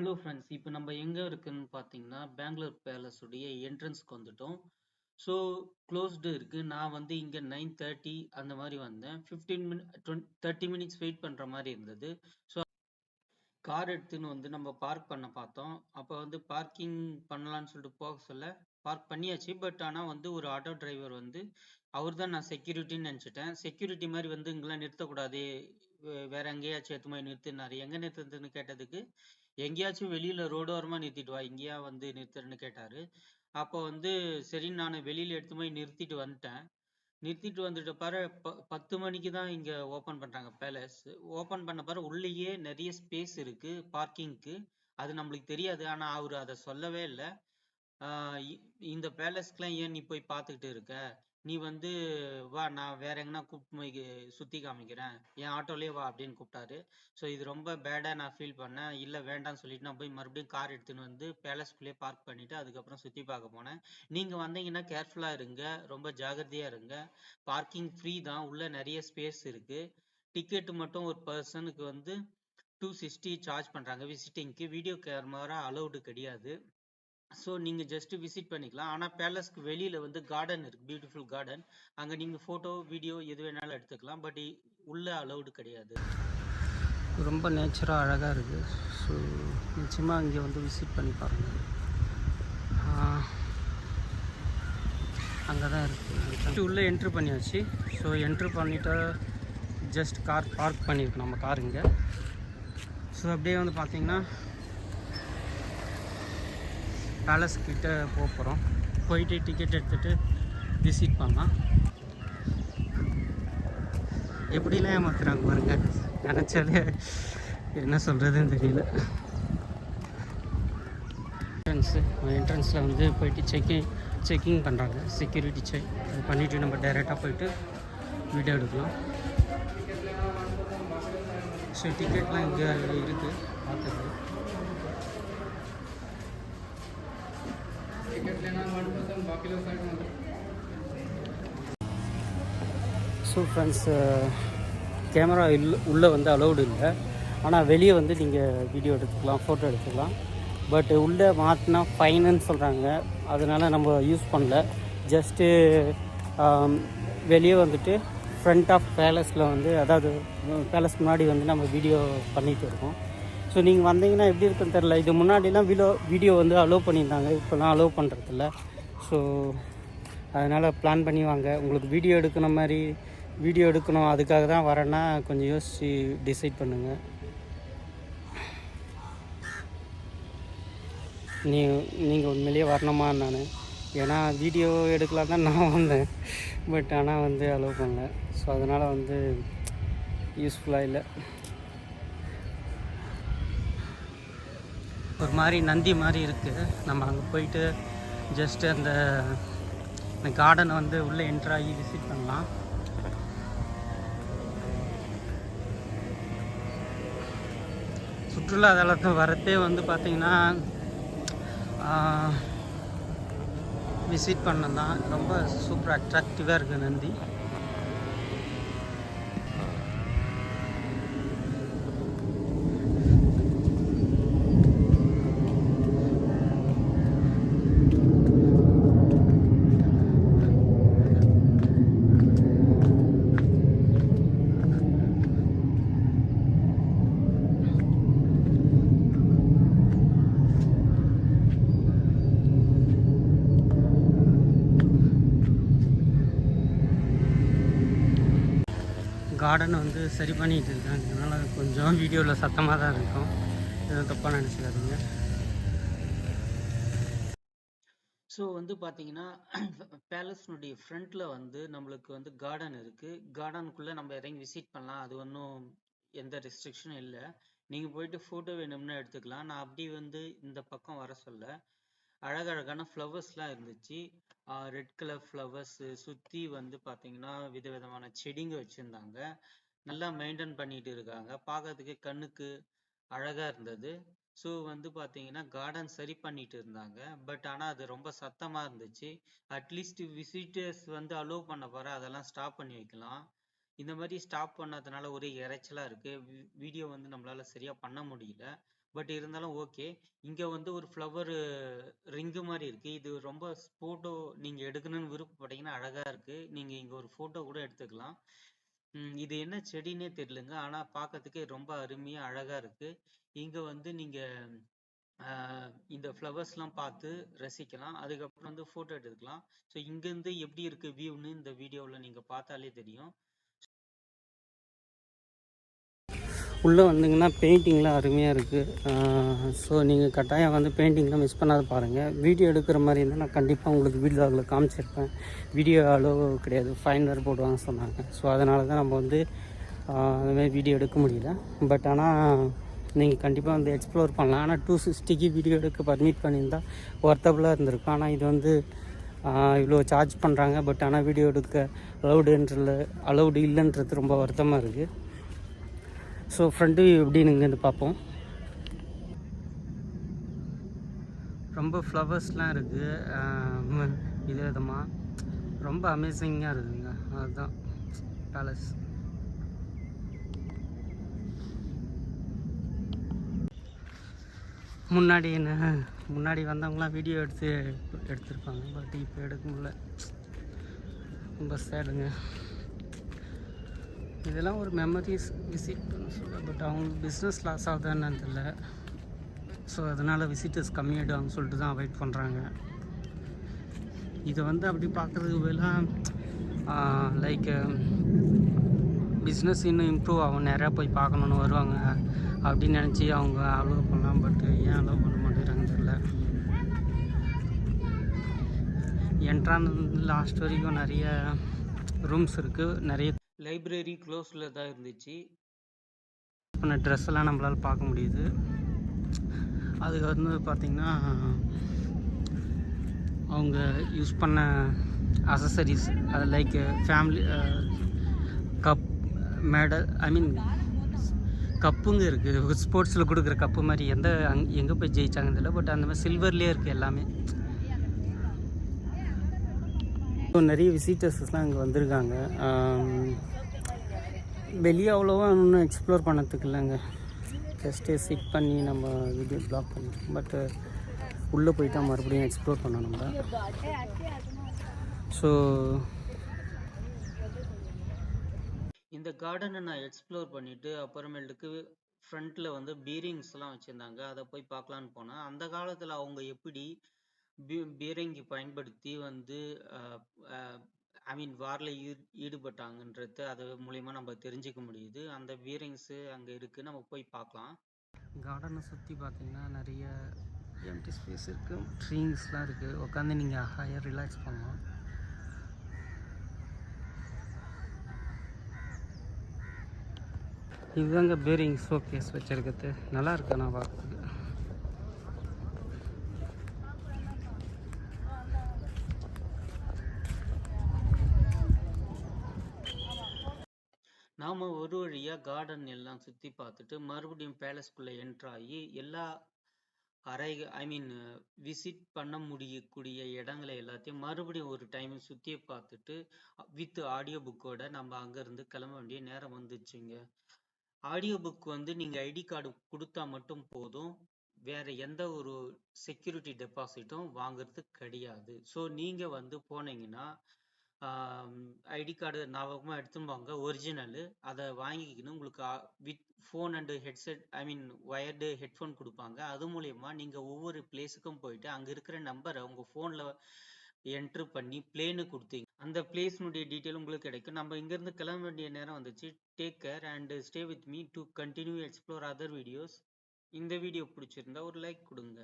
Hello friends, இப்போ நம்ம எங்கே இருக்குன்னு பார்த்தீங்கன்னா பெங்களூர் பேலஸ் உடைய என்ட்ரன்ஸ்க்கு வந்துட்டோம். ஸோ க்ளோஸ்டு இருக்கு. நான் வந்து இங்கே 9:30 அந்த மாதிரி வந்தேன். 30 மினிட்ஸ் வெயிட் பண்ணுற மாதிரி இருந்தது. ஸோ கார் எடுத்துன்னு வந்து நம்ம பார்க் பண்ண பார்த்தோம். அப்போ வந்து பார்க்கிங் பண்ணலான்னு சொல்லிட்டு போக சொல்ல பார்க் பண்ணியாச்சு. பட் ஆனால் வந்து ஒரு ஆட்டோ டிரைவர் வந்து அவர் தான் நான் செக்யூரிட்டின்னு நினச்சிட்டேன். செக்யூரிட்டி மாதிரி வந்து இங்கெல்லாம் நிறுத்தக்கூடாது, வேற எங்கேயாச்சும் எடுத்து போய் நிறுத்தினாரு. எங்கே நிறுத்துறதுன்னு கேட்டதுக்கு எங்கேயாச்சும் வெளியில ரோடோரமா நிறுத்திட்டு வா, இங்கேயா வந்து நிறுத்துறேன்னு கேட்டாரு. அப்போ வந்து சரி, நான் வெளியில எடுத்து போய் நிறுத்திட்டு வந்துட்டேன். நிறுத்திட்டு வந்துட்டு பாரு, 10 மணிக்கு தான் இங்க ஓபன் பண்றாங்க பேலஸ். ஓபன் பண்ண பாரு, உள்ளேயே நிறைய ஸ்பேஸ் இருக்கு பார்க்கிங்க்கு. அது நம்மளுக்கு தெரியாது, ஆனா அவரு அதை சொல்லவே இல்லை. இந்த பேலஸ்க்குலாம் ஏன் நீ போய் பார்த்துக்கிட்டு இருக்க, நீ வந்து வா, நான் வேற எங்கன்னா கூப்பிட்டு போய் சுத்தி காமிக்கிறேன், என் ஆட்டோலயே வா அப்படின்னு கூப்பிட்டாரு. ஸோ இது ரொம்ப பேடா நான் ஃபீல் பண்ணேன். இல்லை வேண்டாம்னு சொல்லிட்டு நான் போய் மறுபடியும் கார் எடுத்துன்னு வந்து பேலஸ்குள்ளேயே பார்க் பண்ணிட்டு அதுக்கப்புறம் சுத்தி பார்க்க போனேன். நீங்க வந்தீங்கன்னா கேர்ஃபுல்லா இருங்க, ரொம்ப ஜாகிரதையா இருங்க. பார்க்கிங் ஃப்ரீ தான், உள்ள நிறைய ஸ்பேஸ் இருக்கு. டிக்கெட் மட்டும் ஒரு பர்சனுக்கு வந்து 260 சார்ஜ் பண்றாங்க விசிட்டிங்க்கு. வீடியோ கேமரா அலௌடு கிடையாது. ஸோ நீங்கள் ஜஸ்ட் விசிட் பண்ணிக்கலாம். ஆனால் பேலஸ்க்கு வெளியில் வந்து கார்டன் இருக்குது, பியூட்டிஃபுல் கார்டன். அங்கே நீங்கள் ஃபோட்டோ வீடியோ எது வேணாலும் எடுத்துக்கலாம். பட் உள்ளே அலௌடு கிடையாது. ரொம்ப நேச்சராக அழகாக இருக்குது. ஸோ நிச்சயமாக இங்கே வந்து விசிட் பண்ணி பாருங்கள். அங்கே தான் இருக்குது. உள்ளே என்ட்ரு பண்ணியாச்சு. ஸோ என்ட்ரு பண்ணிவிட்டு ஜஸ்ட் கார் பார்க் பண்ணியிருக்கோம் நம்ம கார் இங்கே. ஸோ அப்படியே வந்து பார்த்திங்கன்னா பேலஸ் கிட்ட போகிறோம். போயிட்டு டிக்கெட் எடுத்துகிட்டு விசிட் பண்ணலாம். எப்படிலாம் ஏமாத்துறாங்க பாருங்க, நினச்சாலே என்ன சொல்கிறதுன்னு தெரியல. என்ட்ரன்ஸில் வந்து போயிட்டு செக்கிங் பண்ணுறாங்க, செக்யூரிட்டி செக். அது பண்ணிவிட்டு நம்ம டைரெக்டாக போயிட்டு வீடியோ எடுக்கலாம். ஸோ டிக்கெட்லாம் இங்கே இருக்குது, பார்த்துருக்கு. ஸோ ஃப்ரெண்ட்ஸ், கேமரா உள்ளே வந்து அலௌடு இல்லை. ஆனால் வெளியே வந்து நீங்கள் வீடியோ எடுத்துக்கலாம், ஃபோட்டோ எடுத்துக்கலாம். பட் உள்ளே மாற்றினா ஃபைனுன்னு சொல்கிறாங்க. அதனால் நம்ம யூஸ் பண்ணல. ஜஸ்ட்டு வெளியே வந்துட்டு ஃப்ரண்ட் ஆஃப் பேலஸில் வந்து, அதாவது பேலஸ் முன்னாடி வந்து நம்ம வீடியோ பண்ணிகிட்டு இருக்கோம். ஸோ நீங்கள் வந்தீங்கன்னா எப்படி இருக்குன்னு தெரில. இது முன்னாடிலாம் வீடியோ வந்து அலோவ் பண்ணியிருந்தாங்க, இப்போலாம் அலோவ் பண்ணுறதில்ல. ஸோ அதனால் பிளான் பண்ணி வாங்க. உங்களுக்கு வீடியோ எடுக்கணும், அதுக்காக தான் வரேன்னா கொஞ்சம் யோசித்து டிசைட் பண்ணுங்கள். நீங்கள் உண்மையிலேயே வரணுமா நான், ஏன்னா வீடியோ எடுக்கலாம் தான் நான் வந்தேன். பட் ஆனால் வந்து அலோவ் பண்ணல. ஸோ அதனால் வந்து யூஸ்ஃபுல்லாக இல்லை. ஒரு மாதிரி நந்தி மாதிரி இருக்குது. நம்ம அங்கே போயிட்டு ஜஸ்ட்டு அந்த கார்டனை வந்து உள்ளே என்ட்ராகி விசிட் பண்ணலாம். சுற்றுலா தலத்தை வரத்தே வந்து பார்த்திங்கன்னா விசிட் பண்ண தான். ரொம்ப சூப்பர் அட்ராக்டிவாக இருக்குது நந்தி. கார்டன் வந்து சரி பண்ணிகிட்டு இருக்காங்க, அதனால் கொஞ்சம் வீடியோவில் சத்தமாக தான் இருக்கும், எதுவும் தப்பாக நினச்சிக்காதீங்க. ஸோ வந்து பார்த்தீங்கன்னா பேலஸ்னுடைய ஃப்ரண்ட்டில் வந்து நம்மளுக்கு வந்து கார்டன் இருக்குது. கார்டனுக்குள்ளே நம்ம இறங்கி விசிட் பண்ணலாம். அது ஒன்றும் எந்த ரெஸ்ட்ரிக்ஷனும் இல்லை. நீங்கள் போயிட்டு ஃபோட்டோ வேணும்னா எடுத்துக்கலாம். நான் அப்படி வந்து இந்த பக்கம் வர சொல்ல அழகழகான ஃப்ளவர்ஸ்லாம் இருந்துச்சு. ரெட் கலர் ஃப்ளவர்ஸு சுற்றி வந்து பார்த்தீங்கன்னா விதவிதமான செடிங்க வச்சுருந்தாங்க. நல்லா மெயின்டைன் பண்ணிட்டு இருக்காங்க, பார்க்கறதுக்கு கண்ணுக்கு அழகாக இருந்தது. ஸோ வந்து பார்த்தீங்கன்னா கார்டன் சரி பண்ணிட்டு இருந்தாங்க. பட் ஆனால் அது ரொம்ப சத்தமாக இருந்துச்சு. அட்லீஸ்ட் விசிட்டர்ஸ் வந்து அலோவ் பண்ண போகிற அதெல்லாம் ஸ்டாப் பண்ணி வைக்கலாம். இந்த மாதிரி ஸ்டாப் பண்ணதுனால ஒரே இறைச்சலாக இருக்குது. வீடியோ வந்து நம்மளால் சரியாக பண்ண முடியல. பட் இருந்தாலும் ஓகே. இங்க வந்து ஒரு ஃப்ளவர் ரிங்கு மாதிரி இருக்கு. இது ரொம்ப போட்டோ நீங்க எடுக்கணும்னு விருப்பப்பட்டீங்கன்னா அழகா இருக்கு. நீங்க இங்க ஒரு போட்டோ கூட எடுத்துக்கலாம். இது என்ன செடின்னே தெரியலங்க. ஆனா பார்க்கறதுக்கு ரொம்ப அருமையா அழகா இருக்கு. இங்க வந்து நீங்க இந்த ஃப்ளவர்ஸ்லாம் பார்த்து ரசிக்கலாம். அதுக்கப்புறம் வந்து ஃபோட்டோ எடுத்துக்கலாம். ஸோ இங்கேருந்து எப்படி இருக்கு வியூன்னு இந்த வீடியோவில் நீங்கள் பார்த்தாலே தெரியும். உள்ளே வந்தீங்கன்னா பெயிண்டிங்லாம் அருமையாக இருக்குது. ஸோ நீங்கள் கட்டாயம் வந்து பெயிண்டிங்லாம் மிஸ் பண்ணாத பாருங்கள். வீடியோ எடுக்கிற மாதிரி இருந்தால் நான் கண்டிப்பாக உங்களுக்கு வீடியோவில் காமிச்சிருப்பேன். வீடியோ அளவு கிடையாது, ஃபைன் வேறு போடுவாங்க சொன்னாங்க. ஸோ அதனால தான் நம்ம வந்து அதுமாதிரி வீடியோ எடுக்க முடியல. பட் ஆனால் நீங்கள் கண்டிப்பாக வந்து எக்ஸ்ப்ளோர் பண்ணலாம். ஆனால் 260க்கு வீடியோ எடுக்க பர்மிட் பண்ணியிருந்தால் ஒர்த்தபுளாக இருந்திருக்கும். ஆனால் இது வந்து இவ்வளோ சார்ஜ் பண்ணுறாங்க. பட் ஆனால் வீடியோ எடுக்க அலௌடு இல்லைன்றது ரொம்ப வருத்தமாக இருக்குது. ஸோ ஃப்ரண்ட் வியூ எப்படின்னு இங்கேருந்து பார்ப்போம். ரொம்ப ஃப்ளவர்ஸ்லாம் இருக்குது இது விதமாக ரொம்ப அமேசிங்காக இருக்குதுங்க. அதுதான் பேலஸ். முன்னாடி வந்தவங்களாம் வீடியோ எடுத்திருப்பாங்க. பட் இப்போ எடுக்க முடியல, ரொம்ப சேடுங்க. இதெல்லாம் ஒரு மெமரிஸ் விசிட் பண்ண சொல்ல. பட் அவங்களுக்கு பிஸ்னஸ் லாஸ் ஆகுதான்னு தெரியல. ஸோ அதனால் விசிட்டர்ஸ் கம்மியாகிடுவாங்கன்னு சொல்லிட்டு தான் அவாய்ட் பண்ணுறாங்க. இதை வந்து அப்படி பார்க்குறதுக்கு பதிலாக லைக் பிஸ்னஸ் இன்னும் இம்ப்ரூவ் ஆகும், நிறையா போய் பார்க்கணுன்னு வருவாங்க அப்படின்னு நினச்சி அவங்க அலோவ் பண்ணலாம். பட் ஏன் அலோவ் பண்ண மாட்டேங்கிறாங்கன்னு தெரியல. என்ட்ரான் லாஸ்ட் வரைக்கும் நிறைய ரூம்ஸ் இருக்குது. நிறைய லைப்ரரி க்ளோஸில் தான் இருந்துச்சு. பண்ண ட்ரெஸ் எல்லாம் நம்மளால் பார்க்க முடியுது. அது வந்து பார்த்திங்கன்னா அவங்க யூஸ் பண்ண அசசரிஸ், அது லைக் ஃபேமிலி கப், மெடல், கப்புங்க இருக்குது. ஸ்போர்ட்ஸில் கொடுக்குற கப்பு மாதிரி எங்கே போய் ஜெயிச்சாங்கன்னு தெரியல. பட் அந்த மாதிரி சில்வர்லேயே இருக்குது எல்லாமே. நிறைய விசிட்டர்ஸ்லாம் இங்கே வந்திருக்காங்க. வெளியே அவ்வளோவா இன்னும் எக்ஸ்ப்ளோர் பண்ணதுக்கு இல்லைங்க. ஜஸ்ட்டு சிட் பண்ணி நம்ம வீடியோ ப்ளாக் பண்ணிட்டோம். பட் உள்ளே போயிட்டா மறுபடியும் எக்ஸ்ப்ளோர் பண்ணோம் நம்ம. ஸோ இந்த கார்டனை நான் எக்ஸ்ப்ளோர் பண்ணிவிட்டு அப்புறமேட்டுக்கு ஃப்ரண்ட்டில் வந்து பீரிங்ஸ்லாம் வச்சுருந்தாங்க. அதை போய் பார்க்கலான்னு போனேன். அந்த காலத்தில் அவங்க எப்படி பீரங்கி பயன்படுத்தி வந்து வாரில் ஈடுபட்டாங்கன்றது அது மூலயமா நம்ம தெரிஞ்சுக்க முடியுது. அந்த பீரிங்ஸு அங்கே இருக்குது, நம்ம போய் பார்க்கலாம். கார்டனை சுற்றி பார்த்தீங்கன்னா நிறைய எம்டி ஸ்பேஸ் இருக்குது, ட்ரீஸ்லாம் இருக்குது. உட்காந்து நீங்கள் ஹையர் ரிலாக்ஸ் பண்ணலாம். இதுதாங்க பேரிங் ஷோகேஸ் வச்சுருக்கிறது. நல்லா இருக்கு நான் பார்க்குறதுக்கு. நாம் ஒரு வழியாக கார்டன் எல்லாம் சுற்றி பார்த்துட்டு மறுபடியும் பேலஸ்குள்ளே என்ட்ராகி எல்லா விசிட் பண்ண முடியக்கூடிய இடங்களை எல்லாத்தையும் மறுபடியும் ஒரு டைம் சுற்றி பார்த்துட்டு வித் ஆடியோ புக்கோட நம்ம அங்கேருந்து கிளம்ப வேண்டிய நேரம் வந்துச்சுங்க. ஆடியோ புக் வந்து நீங்கள் ஐடி கார்டு கொடுத்தா மட்டும் போதும், வேற எந்த ஒரு செக்யூரிட்டி டெபாசிட்டும் வாங்குறது கிடையாது. ஸோ நீங்கள் வந்து போனீங்கன்னா ஐடி கார்டு ஞாபகமாக எடுத்துன்னு வாங்க, ஒரிஜினலு. அதை வாங்கிக்கணும். உங்களுக்கு with phone and headset wired headphone கொடுப்பாங்க. அது மூலயமா நீங்கள் ஒவ்வொரு பிளேஸுக்கும் போயிட்டு அங்கே இருக்கிற நம்பரை உங்கள் ஃபோனில் என்ட்ரு பண்ணி பிளேனு கொடுத்தீங்க, அந்த பிளேஸ்னுடைய டீட்டெயில் உங்களுக்கு கிடைக்கும். நம்ம இங்கேருந்து கிளம்ப வேண்டிய நேரம் வந்துச்சு. Take care and stay with me to continue explore other videos. இந்த வீடியோ பிடிச்சிருந்தா ஒரு லைக் கொடுங்க.